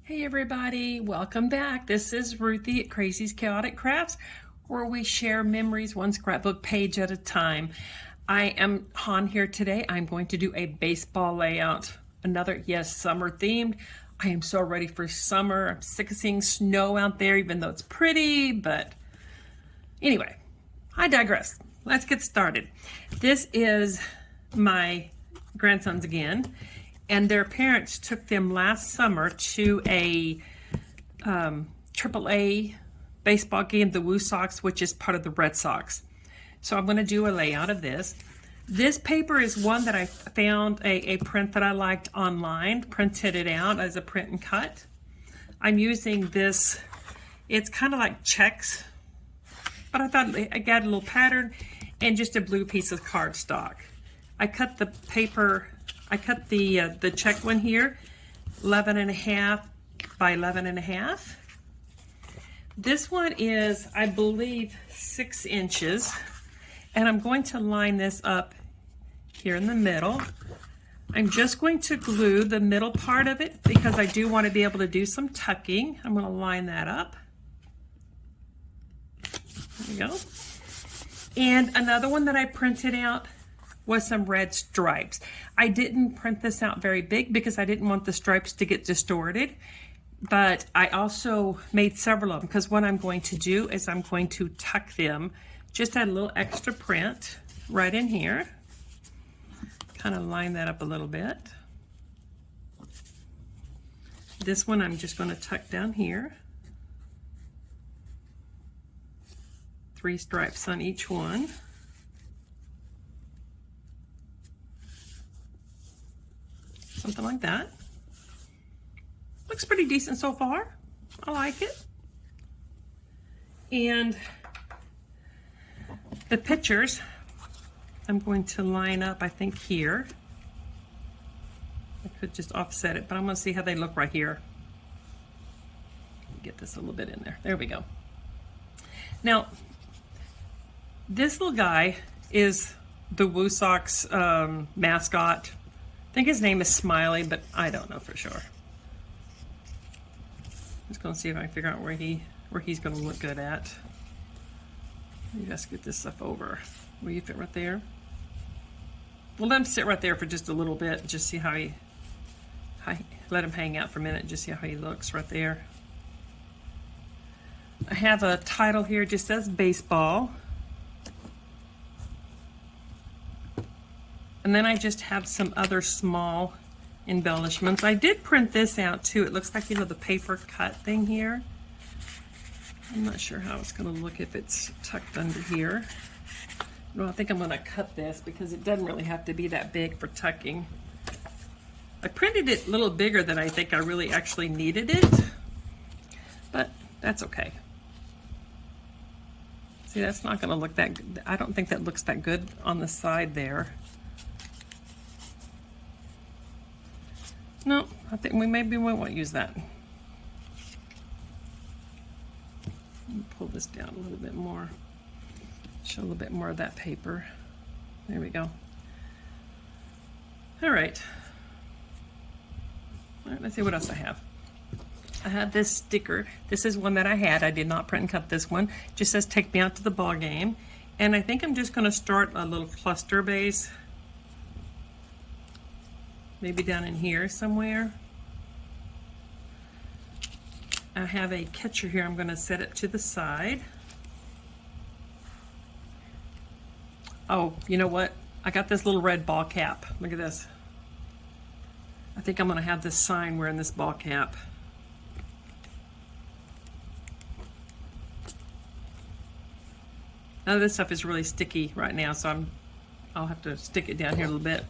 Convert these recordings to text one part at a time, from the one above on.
Hey everybody, welcome back. This is Ruthie at Crazy's Chaotic Crafts, where we share memories one scrapbook page at a time. I am Han here today. I'm going to do a baseball layout. Another, yes, summer themed. I am so ready for summer. I'm sick of seeing snow out there, even though it's pretty, but anyway, I digress. Let's get started. This is my grandsons again. And their parents took them last summer to a AAA baseball game, the Woo Sox, which is part of the Red Sox. So I'm going to do a layout of this. This paper is one that I found a print that I liked online, printed it out as a print and cut. I'm using this, it's kind of like checks, but I thought I got a little pattern and just a blue piece of cardstock. I cut the paper, I cut the check one here, 11.5 by 11.5. This one is, I believe, 6 inches. And I'm going to line this up here in the middle. I'm just going to glue the middle part of it because I do want to be able to do some tucking. I'm going to line that up. There we go. And another one that I printed out was some red stripes. I didn't print this out very big because I didn't want the stripes to get distorted, but I also made several of them because what I'm going to do is I'm going to tuck them, just add a little extra print right in here, kind of line that up a little bit. This one I'm just going to tuck down here, 3 stripes on each one. Something like that. Looks pretty decent so far. I like it. And the pictures, I'm going to line up, I think, here. I could just offset it, but I'm going to see how they look right here. Get this a little bit in there. There we go. Now, this little guy is the Woo Sox mascot. I think his name is Smiley, but I don't know for sure. Just gonna see if I can figure out where he's gonna look good at. Let me just get this stuff over. Will you fit right there? We'll let him sit right there for just a little bit. Just see how let him hang out for a minute. Just see how he looks right there. I have a title here. Just says baseball. And then I just have some other small embellishments. I did print this out too. It looks like, you know, the paper cut thing here. I'm not sure how it's going to look if it's tucked under here. No, I think I'm going to cut this because it doesn't really have to be that big for tucking. I printed it a little bigger than I think I really actually needed it, but that's okay. See, that's not going to look that good. I don't think that looks that good on the side there. No, I think we won't use that. Let me pull this down a little bit more. Show a little bit more of that paper. There we go. All right. All right, let's see what else I have. I have this sticker. This is one that I had. I did not print and cut this one. It just says take me out to the ball game. And I think I'm just going to start a little cluster base. Maybe down in here somewhere. I have a catcher here. I'm going to set it to the side. Oh, you know what? I got this little red ball cap. Look at this. I think I'm going to have this sign wearing this ball cap. Now this stuff is really sticky right now, so I'll have to stick it down here a little bit.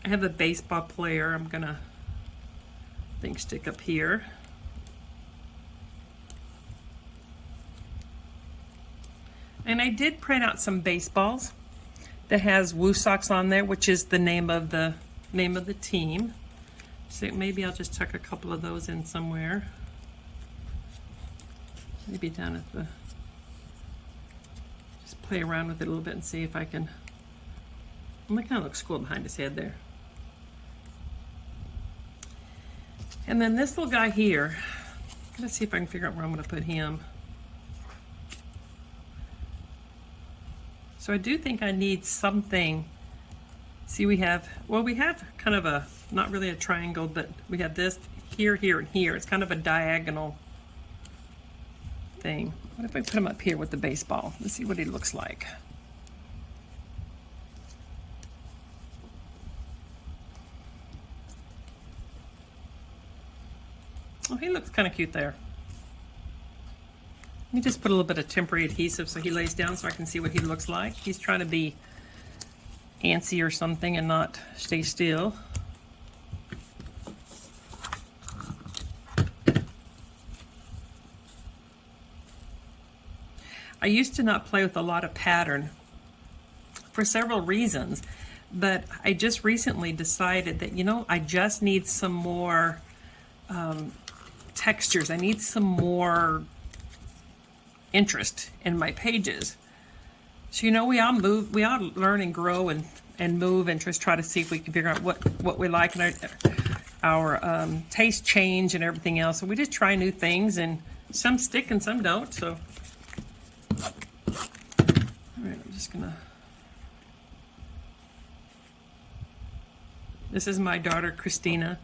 I have the baseball player. I'm gonna, I think, stick up here. And I did print out some baseballs that has Woo Sox on there, which is the name of the team. So maybe I'll just tuck a couple of those in somewhere. Maybe down at the, just play around with it a little bit and see if I can. Well, that kind of looks cool behind his head there. And then this little guy here, let's see if I can figure out where I'm going to put him. So I do think I need something. See, we have kind of a, not really a triangle, but we have this here, here, and here. It's kind of a diagonal thing. What if I put him up here with the baseball? Let's see what he looks like. Oh, he looks kind of cute there. Let me just put a little bit of temporary adhesive so he lays down so I can see what he looks like. He's trying to be antsy or something and not stay still. I used to not play with a lot of pattern for several reasons, but I just recently decided that, you know, I just need some more textures. I need some more interest in my pages. So, you know, we all learn and grow and move and just try to see if we can figure out what we like, and our taste change and everything else. So we just try new things, and some stick and some don't. So, all right, I'm just gonna. This is my daughter Christina,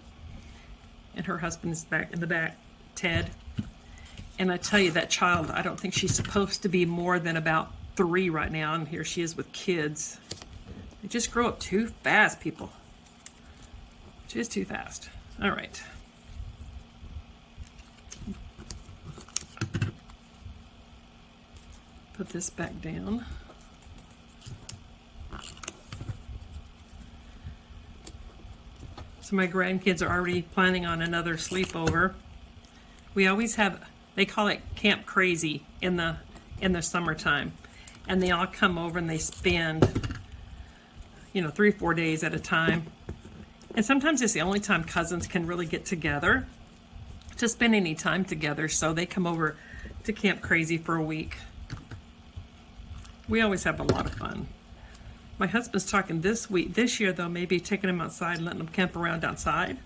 and her husband's back in the back, Ted. And I tell you, that child, I don't think she's supposed to be more than about 3 right now, and here she is with kids. They just grow up too fast, people. Just too fast. All right. Put this back down. So my grandkids are already planning on another sleepover. We always have, they call it Camp Crazy in the summertime. And they all come over and they spend, you know, 3 or 4 days at a time. And sometimes it's the only time cousins can really get together to spend any time together. So they come over to Camp Crazy for a week. We always have a lot of fun. My husband's talking this year though, maybe taking him outside and letting him camp around outside.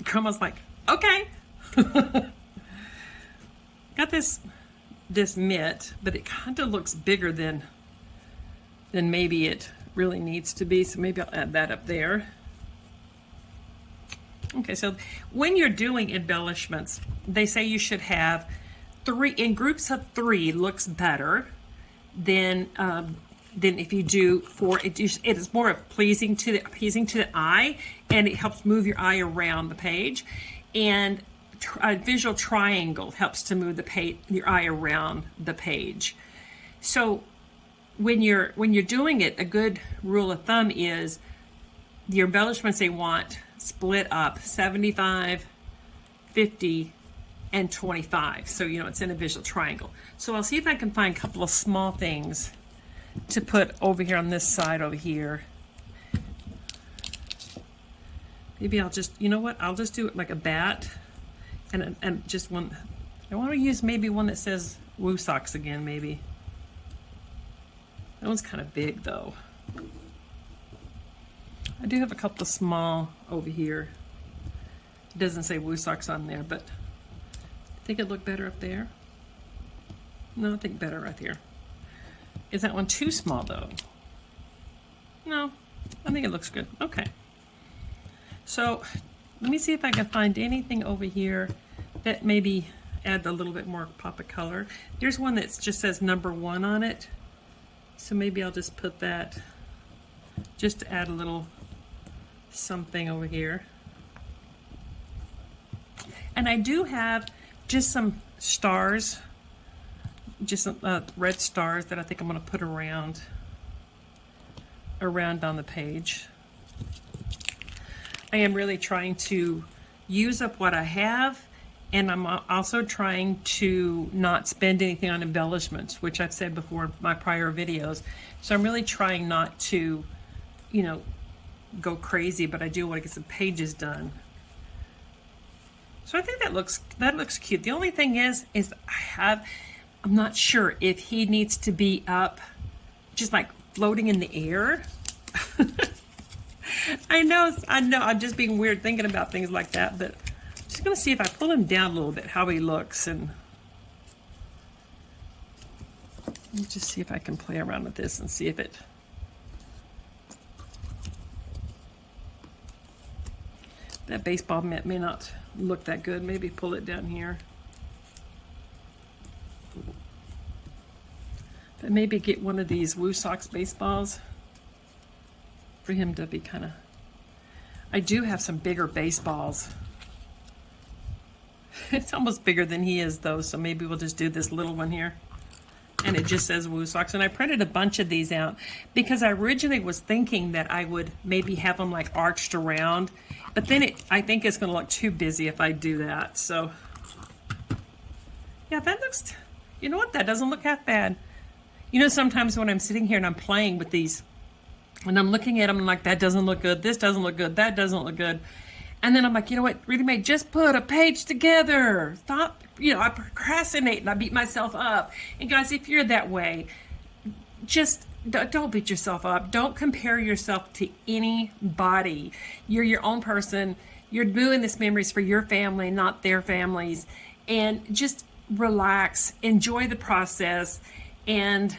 Grandma's like, okay. Got this mitt, but it kind of looks bigger than maybe it really needs to be. So maybe I'll add that up there. Okay, so when you're doing embellishments, they say you should have 3 in groups of 3 looks better than if you do 4. It is more pleasing to the eye, and it helps move your eye around the page. And a visual triangle helps to move your eye around the page. So when you're doing it, a good rule of thumb is your embellishments they want split up 75, 50, and 25. So, you know, it's in a visual triangle. So I'll see if I can find a couple of small things to put over here on this side over here. Maybe I'll just, you know what, I'll just do it like a bat and just one. I want to use maybe one that says Woo Socks again, maybe. That one's kind of big though. I do have a couple of small over here. It doesn't say Woo Socks on there, but I think it'd look better up there. No, I think better right here. Is that one too small though? No, I think it looks good. Okay. So let me see if I can find anything over here that maybe add a little bit more pop of color. There's one that just says number 1 on it. So maybe I'll just put that just to add a little something over here. And I do have just some stars, just some red stars that I think I'm going to put around on the page. I am really trying to use up what I have, and I'm also trying to not spend anything on embellishments, which I've said before in my prior videos. So I'm really trying not to, you know, go crazy, but I do want to get some pages done. So I think that looks cute. The only thing is I'm not sure if he needs to be up, just like floating in the air. I know, I'm just being weird thinking about things like that, but I'm just going to see if I pull him down a little bit, how he looks, and let me just see if I can play around with this and see if it... That baseball mitt may not look that good. Maybe pull it down here. But maybe get one of these Woo Sox baseballs for him to be kind of... I do have some bigger baseballs. It's almost bigger than he is though, so maybe we'll just do this little one here. And it just says Woo Sox. And I printed a bunch of these out because I originally was thinking that I would maybe have them like arched around, but then I think it's going to look too busy if I do that. So yeah, that looks, you know what, that doesn't look half bad. You know, sometimes when I'm sitting here and I'm playing with these and I'm looking at them, I'm like, that doesn't look good, this doesn't look good, that doesn't look good. And then I'm like, you know what, Really May, just put a page together. Stop, you know, I procrastinate and I beat myself up. And guys, if you're that way, just don't beat yourself up. Don't compare yourself to anybody. You're your own person. You're doing this memories for your family, not their families. And just relax, enjoy the process. And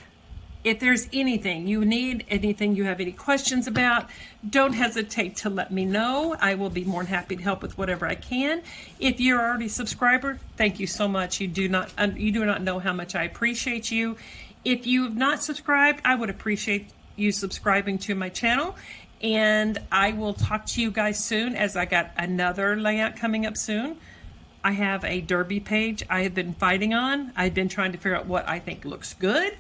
if there's anything you need, anything you have any questions about, don't hesitate to let me know. I will be more than happy to help with whatever I can. If you're already a subscriber, thank you so much. You do not know how much I appreciate you. If you have not subscribed, I would appreciate you subscribing to my channel. And I will talk to you guys soon, as I got another layout coming up soon. I have a derby page I have been fighting on. I've been trying to figure out what I think looks good.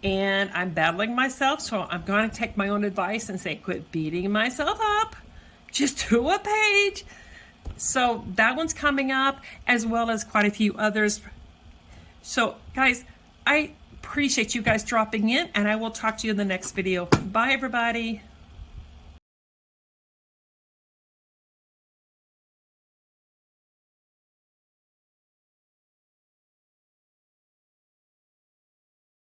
And I'm battling myself, so I'm going to take my own advice and say, quit beating myself up. Just do a page. So that one's coming up, as well as quite a few others. So guys, I appreciate you guys dropping in, and I will talk to you in the next video. Bye, everybody.